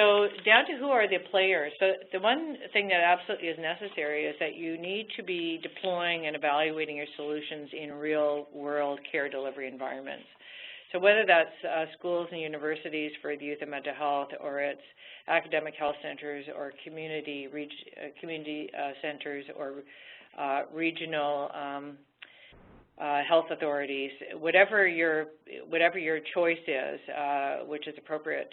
So down to who are the players. So the one thing that absolutely is necessary is that you need to be deploying and evaluating your solutions in real-world care delivery environments. So whether that's schools and universities for the youth and mental health, or it's academic health centers, or community centers, or regional health authorities, whatever your choice is, which is appropriate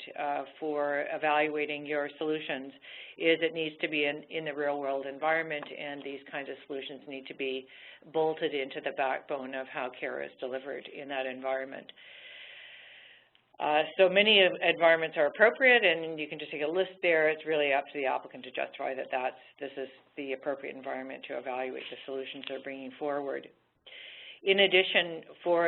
for evaluating your solutions, is it needs to be in the real-world environment, and these kinds of solutions need to be bolted into the backbone of how care is delivered in that environment. So many environments are appropriate, and you can just take a list there. It's really up to the applicant to justify that this is the appropriate environment to evaluate the solutions they're bringing forward. In addition,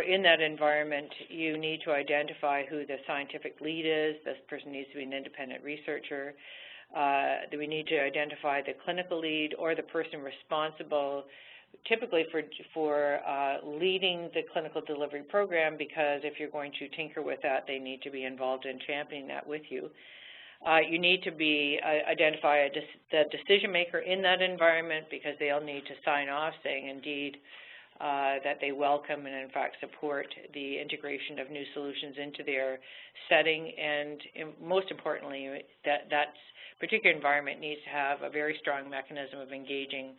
in that environment, you need to identify who the scientific lead is. This person needs to be an independent researcher. We need to identify the clinical lead or the person responsible, typically for leading the clinical delivery program, because if you're going to tinker with that, they need to be involved in championing that with you. You need to identify the decision maker in that environment, because they'll need to sign off saying indeed that they welcome and in fact support the integration of new solutions into their setting, and most importantly, that particular environment needs to have a very strong mechanism of engaging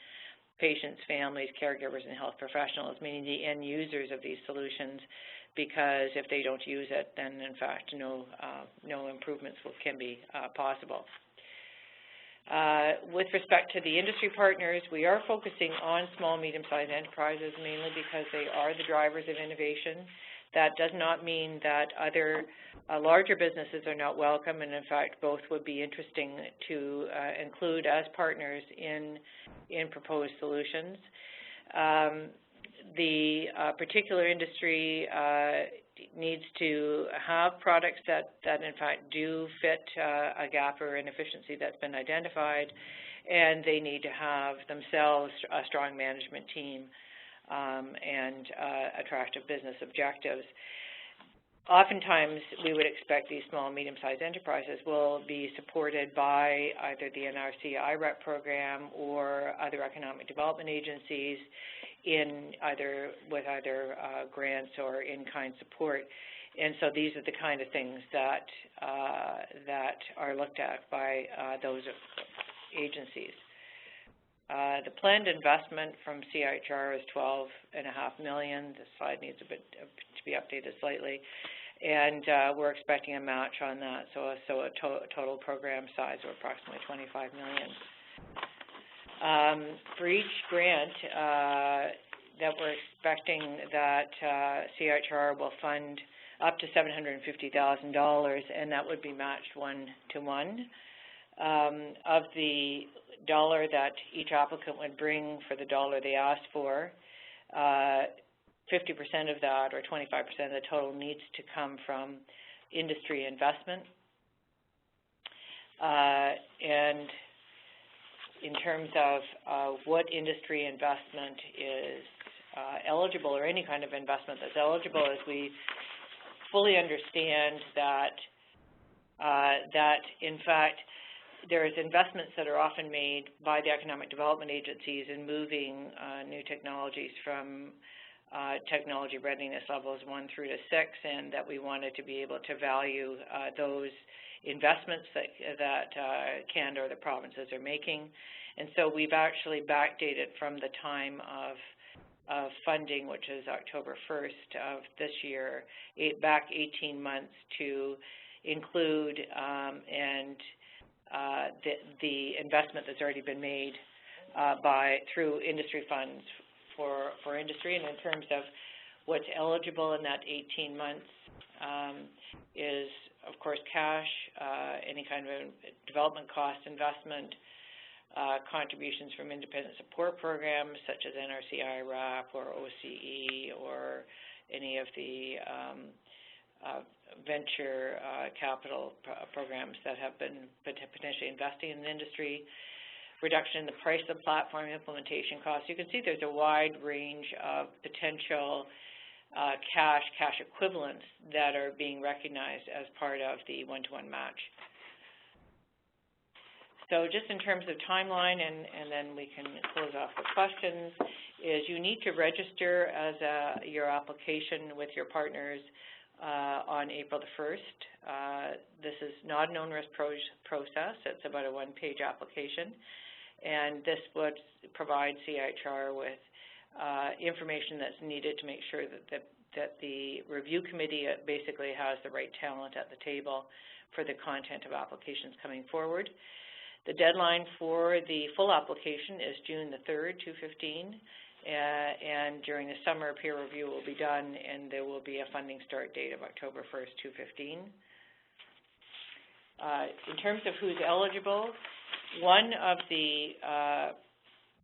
patients, families, caregivers, and health professionals, meaning the end users of these solutions, because if they don't use it, then in fact no improvements can be possible. With respect to the industry partners, we are focusing on small, medium-sized enterprises mainly because they are the drivers of innovation. That does not mean that other larger businesses are not welcome, and in fact both would be interesting to include as partners in proposed solutions. The particular industry needs to have products that in fact do fit a gap or inefficiency that's been identified, and they need to have themselves a strong management team and attractive business objectives. Oftentimes, we would expect these small and medium-sized enterprises will be supported by either the NRC IREP program or other economic development agencies with either grants or in-kind support. And so these are the kind of things that are looked at by those agencies. The planned investment from CIHR is $12.5 million. The slide needs a bit to be updated slightly, and we're expecting a match on that, so a total program size of approximately $25 million. For each grant that we're expecting that CIHR will fund up to $750,000, and that would be matched 1-to-1. Of the dollar that each applicant would bring for the dollar they asked for, 50% of that, or 25% of the total, needs to come from industry investment. And in terms of what industry investment is eligible, or any kind of investment that's eligible, is we fully understand that in fact there is investments that are often made by the economic development agencies in moving new technologies from technology readiness levels 1 through to 6, and that we wanted to be able to value those investments that Canada or the provinces are making. And so we've actually backdated from the time of funding, which is October 1st of this year, back 18 months to include the investment that's already been made through industry funds for industry. And in terms of what's eligible in that 18 months is, of course, cash, any kind of development cost investment, contributions from independent support programs such as NRC IRAP or OCE, or any of the venture capital programs that have been potentially investing in the industry, reduction in the price of platform, implementation costs. You can see there's a wide range of potential cash equivalents that are being recognized as part of the 1-to-1 match. So just in terms of timeline, and then we can close off with questions, is you need to register as your application with your partners on April the 1st. This is not an onerous process. It's about a one-page application, and this would provide CIHR with information that's needed to make sure that the review committee basically has the right talent at the table for the content of applications coming forward. The deadline for the full application is June the 3rd, 2015, and during the summer, peer review will be done, and there will be a funding start date of October 1st, 2015. In terms of who's eligible, one of the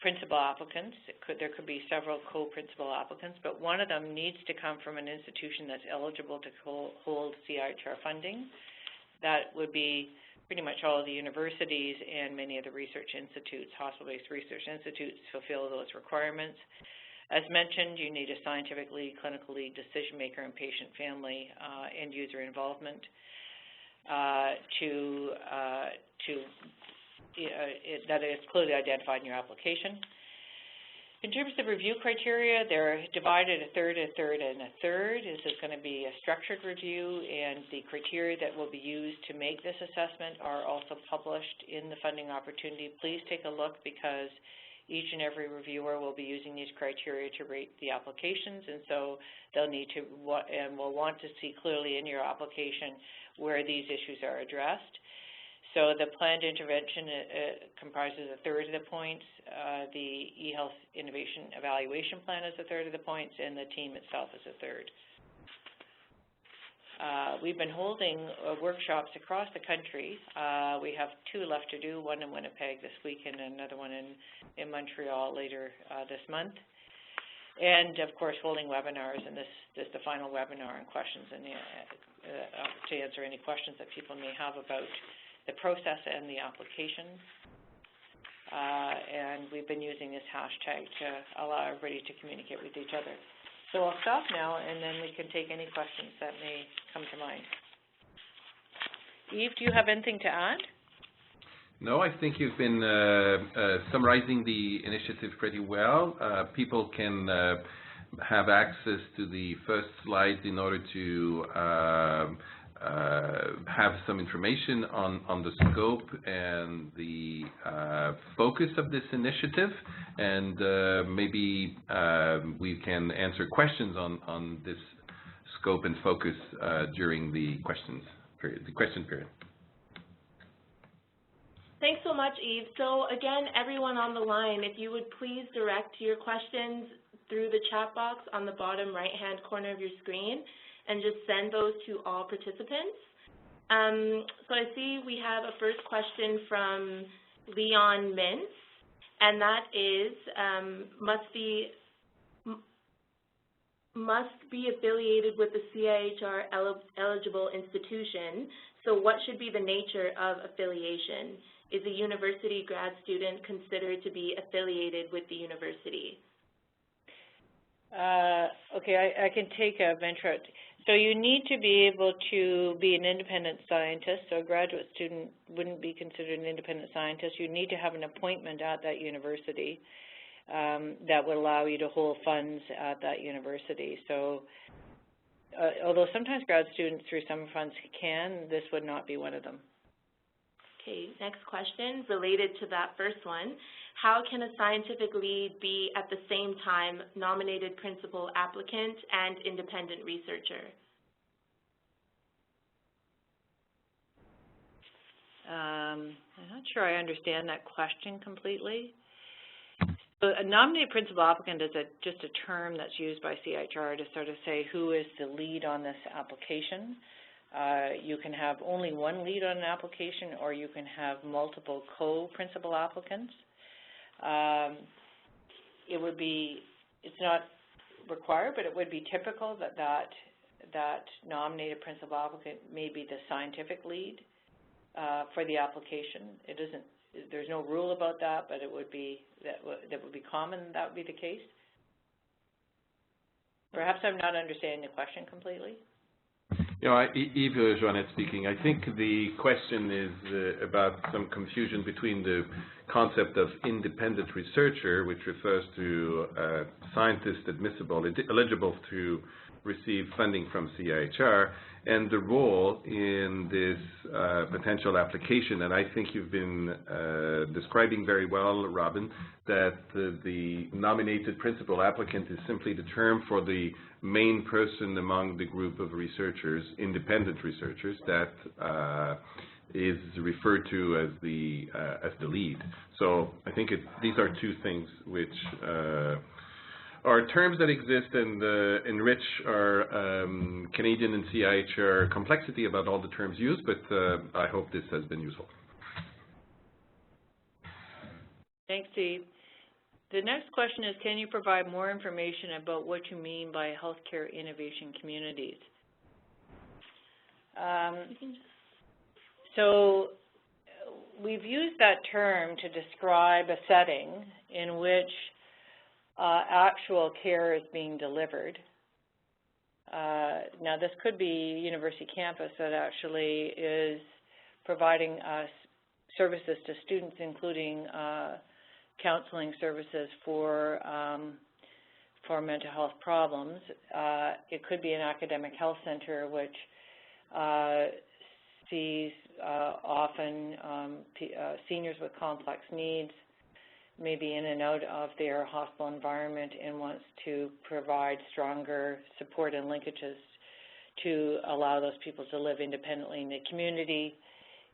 principal applicants, there could be several co-principal applicants, but one of them needs to come from an institution that's eligible to hold CIHR funding. That would be pretty much all of the universities and many of the research institutes, hospital-based research institutes fulfill those requirements. As mentioned, you need a scientific lead, clinical lead, decision maker, and patient family end user involvement that is clearly identified in your application. In terms of review criteria, they're divided a third, a third, and a third. This is going to be a structured review, and the criteria that will be used to make this assessment are also published in the funding opportunity. Please take a look, because each and every reviewer will be using these criteria to rate the applications, and so they'll need to and will want to see clearly in your application where these issues are addressed. So the planned intervention comprises a third of the points. The eHealth Innovation Evaluation Plan is a third of the points, and the team itself is a third. We've been holding workshops across the country. We have 2 left to do, one in Winnipeg this week and another one in Montreal later this month. And, of course, holding webinars, and this is the final webinar and questions, and to answer any questions that people may have about the process and the application. And we've been using this hashtag to allow everybody to communicate with each other. So I'll stop now, and then we can take any questions that may come to mind. Eve, do you have anything to add? No, I think you've been summarizing the initiative pretty well. People can have access to the first slides in order to have some information on the scope and the focus of this initiative, and maybe we can answer questions on this scope and focus during the question period. Thanks so much, Eve. So again, everyone on the line, if you would please direct your questions through the chat box on the bottom right-hand corner of your screen, and just send those to all participants. So I see we have a first question from Leon Mintz, and that is, must be affiliated with the CIHR eligible institution. So what should be the nature of affiliation? Is a university grad student considered to be affiliated with the university? Okay, I can take a venture out. So you need to be able to be an independent scientist. So a graduate student wouldn't be considered an independent scientist. You need to have an appointment at that university that would allow you to hold funds at that university. So although sometimes grad students through summer funds can, this would not be one of them. Okay, next question related to that first one. How can a scientific lead be at the same time nominated principal applicant and independent researcher? I'm not sure I understand that question completely. So a nominated principal applicant is just a term that's used by CIHR to sort of say who is the lead on this application. You can have only one lead on an application, or you can have multiple co-principal applicants. It's not required, but it would be typical that nominated principal applicant may be the scientific lead for the application. It isn't. There's no rule about that, but it would be that would be common. That would be the case. Perhaps I'm not understanding the question completely. You know, Yves Joannette speaking. I think the question is about some confusion between the concept of independent researcher, which refers to scientists eligible to receive funding from CIHR, and the role in this potential application. And I think you've been describing very well, Robin, that the nominated principal applicant is simply the term for the main person among the group of researchers, independent researchers, that is referred to as the lead. So I think these are two things which are terms that exist and enrich our Canadian and CIHR complexity about all the terms used, but I hope this has been useful. Thanks, Steve. The next question is, can you provide more information about what you mean by healthcare innovation communities? So we've used that term to describe a setting in which actual care is being delivered. Now, this could be university campus that actually is providing services to students, including counseling services for mental health problems. It could be an academic health center, which sees often seniors with complex needs, maybe in and out of their hospital environment, and wants to provide stronger support and linkages to allow those people to live independently in the community.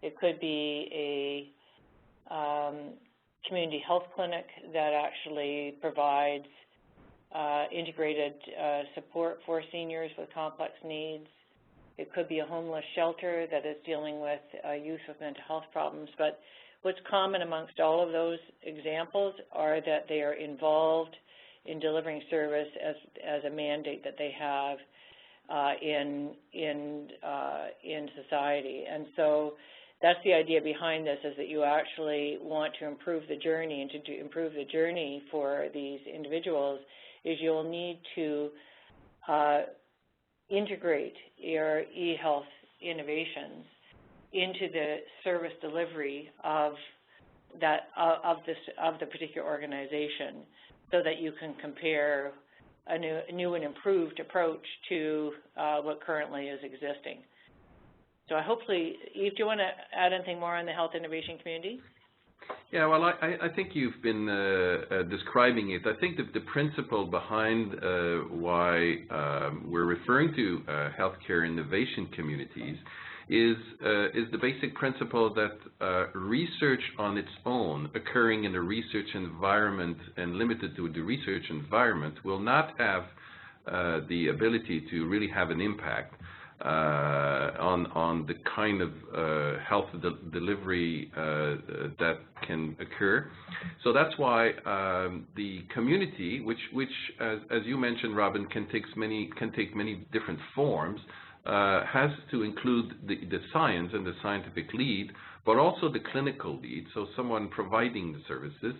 It could be a community health clinic that actually provides integrated support for seniors with complex needs. It could be a homeless shelter that is dealing with youth with mental health problems. But what's common amongst all of those examples are that they are involved in delivering service as a mandate that they have in society. And so that's the idea behind this, is that you actually want to improve the journey, and to improve the journey for these individuals is you'll need to integrate your eHealth innovations into the service delivery of the particular organization, so that you can compare a new and improved approach to what currently is existing. So hopefully, Yves, do you want to add anything more on the health innovation community? Yeah, well, I think you've been describing it. I think that the principle behind why we're referring to healthcare innovation communities is the basic principle that research on its own, occurring in a research environment and limited to the research environment, will not have the ability to really have an impact on the kind of health delivery that can occur. So that's why the community, which as you mentioned, Robin, can take many different forms, has to include the science and the scientific lead, but also the clinical lead, so someone providing the services,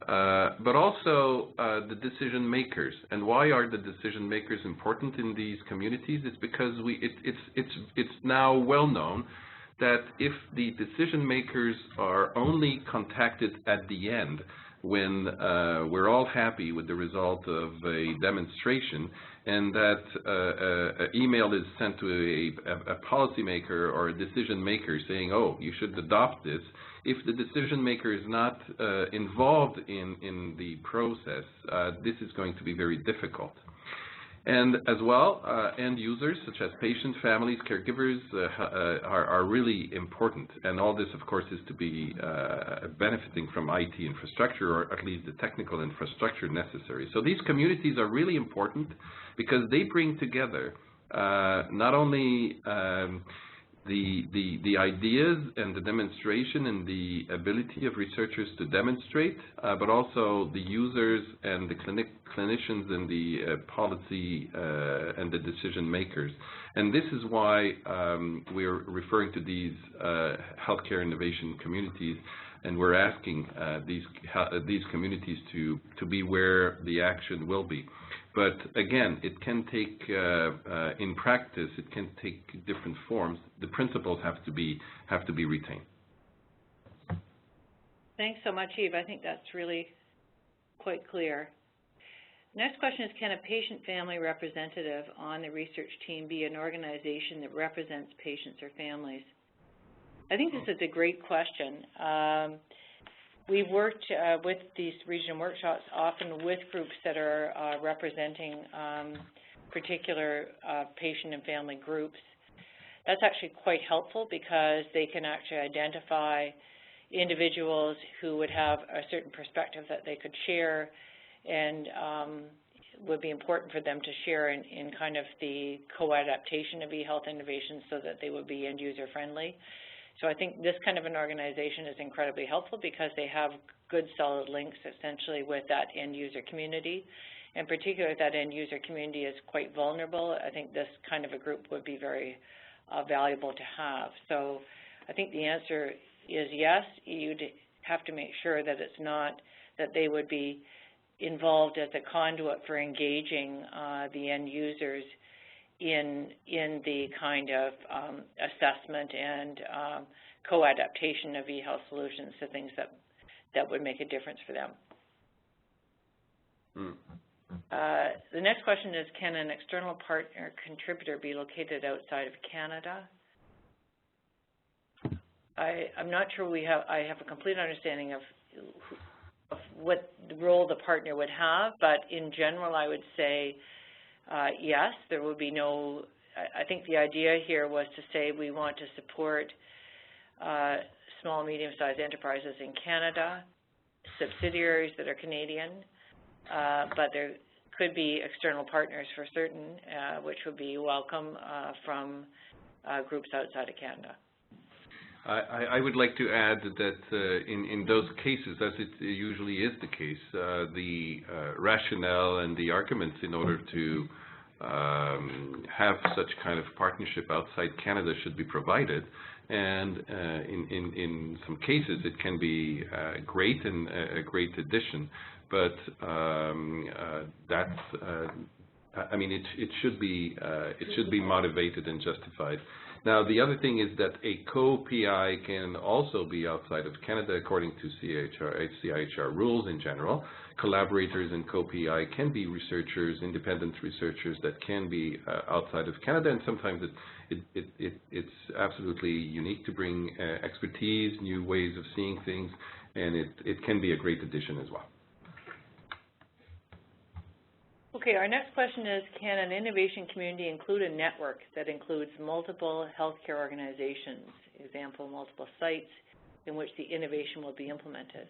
but also the decision makers. And why are the decision makers important in these communities? It's because it's now well known that if the decision makers are only contacted at the end, when we're all happy with the result of a demonstration, and that an email is sent to a policymaker or a decision maker saying, oh, you should adopt this, if the decision maker is not involved in the process, this is going to be very difficult. And as well, end users such as patients, families, caregivers are really important. And all this, of course, is to be benefiting from IT infrastructure, or at least the technical infrastructure necessary. So these communities are really important because they bring together not only the ideas and the demonstration and the ability of researchers to demonstrate, but also the users and the clinicians and the policy and the decision makers. And this is why we're referring to these healthcare innovation communities, and we're asking these communities to be where the action will be. But again, it can take, in practice, it can take different forms. The principles have to be retained. Thanks so much, Yves. I think that's really quite clear. Next question is, can a patient family representative on the research team be an organization that represents patients or families? I think this is a great question. We've worked with these regional workshops often with groups that are representing particular patient and family groups. That's actually quite helpful because they can actually identify individuals who would have a certain perspective that they could share and would be important for them to share in kind of the co-adaptation of eHealth innovations so that they would be end-user friendly. So I think this kind of an organization is incredibly helpful because they have good solid links essentially with that end-user community. In particular, that end-user community is quite vulnerable. I think this kind of a group would be very valuable to have. So I think the answer is yes. You'd have to make sure that it's not that they would be involved as a conduit for engaging the end users in the kind of assessment and co-adaptation of eHealth solutions to things that would make a difference for them. The next question is, can an external partner contributor be located outside of Canada? I'm not sure I have a complete understanding of what role the partner would have, but in general I would say yes, there would be no, I think the idea here was to say we want to support small, medium-sized enterprises in Canada, subsidiaries that are Canadian, but there could be external partners for certain, which would be welcome from groups outside of Canada. I would like to add that in those cases, as it usually is the case, the rationale and the arguments in order to have such kind of partnership outside Canada should be provided. And in some cases, it can be great and a great addition. But that's, I mean, it should be motivated and justified. Now, the other thing is that a co-PI can also be outside of Canada according to CIHR rules in general. Collaborators and co-PI can be researchers, independent researchers that can be outside of Canada, and sometimes it's absolutely unique to bring expertise, new ways of seeing things, and it can be a great addition as well. Okay, our next question is, can an innovation community include a network that includes multiple healthcare organizations, example, multiple sites in which the innovation will be implemented?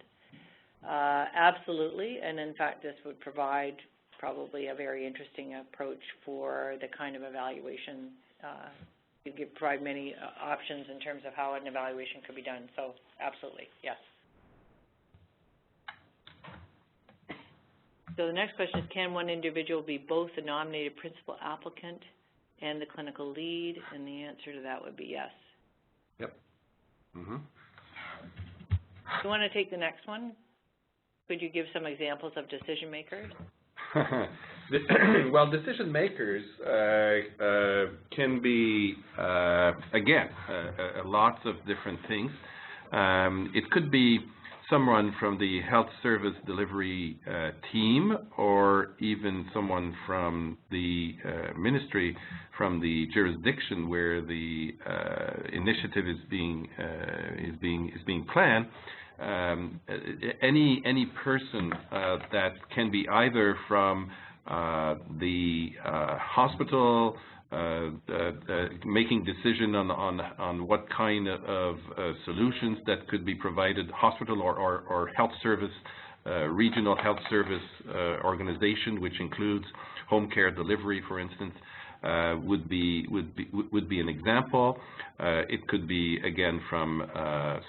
Absolutely, and in fact, this would provide probably a very interesting approach for the kind of evaluation. You could provide many options in terms of how an evaluation could be done, so absolutely, yes. So the next question is, can one individual be both the nominated principal applicant and the clinical lead? And the answer to that would be yes. Yep. Mm-hmm. You want to take the next one? Could you give some examples of decision makers? Well, decision makers can be, again, lots of different things. It could be someone from the health service delivery team, or even someone from the ministry, from the jurisdiction where the initiative is being planned. Any person that can be either from the hospital, making decision on what kind of solutions that could be provided, hospital or health service, regional health service organization, which includes home care delivery, for instance, would be an example. It could be again from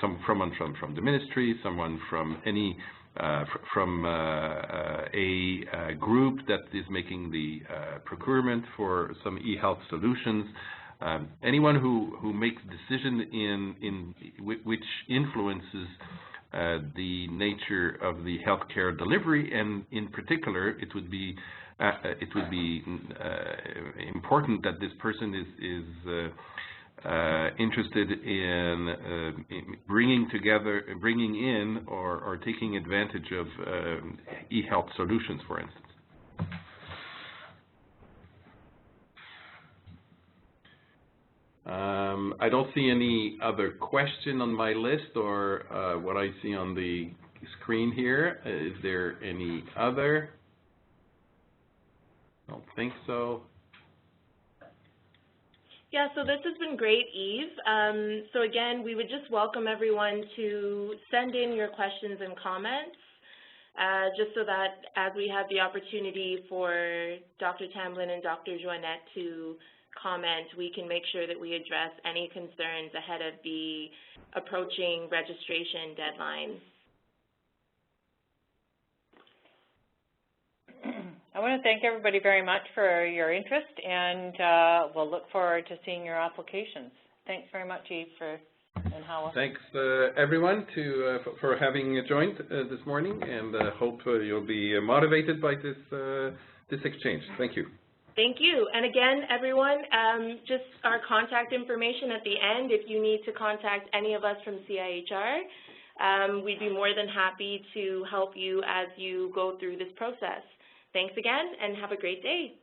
someone from the ministry, someone from any from a group that is making the procurement for some eHealth solutions. Anyone who makes decision in which influences the nature of the healthcare delivery, and in particular, it would be important that this person is interested in bringing in or taking advantage of eHealth solutions, for instance. I don't see any other question on my list or what I see on the screen here. Is there any other? I don't think so. Yeah, so this has been great, Yves. So again, we would just welcome everyone to send in your questions and comments, just so that as we have the opportunity for Dr. Tamblin and Dr. Joannette to comment, we can make sure that we address any concerns ahead of the approaching registration deadline. I want to thank everybody very much for your interest, and we'll look forward to seeing your applications. Thanks very much, Yves, and Hawa. Thanks, everyone, for having joined this morning, and hope you'll be motivated by this exchange. Thank you. Thank you. And again, everyone, just our contact information at the end. If you need to contact any of us from CIHR, we'd be more than happy to help you as you go through this process. Thanks again, and have a great day.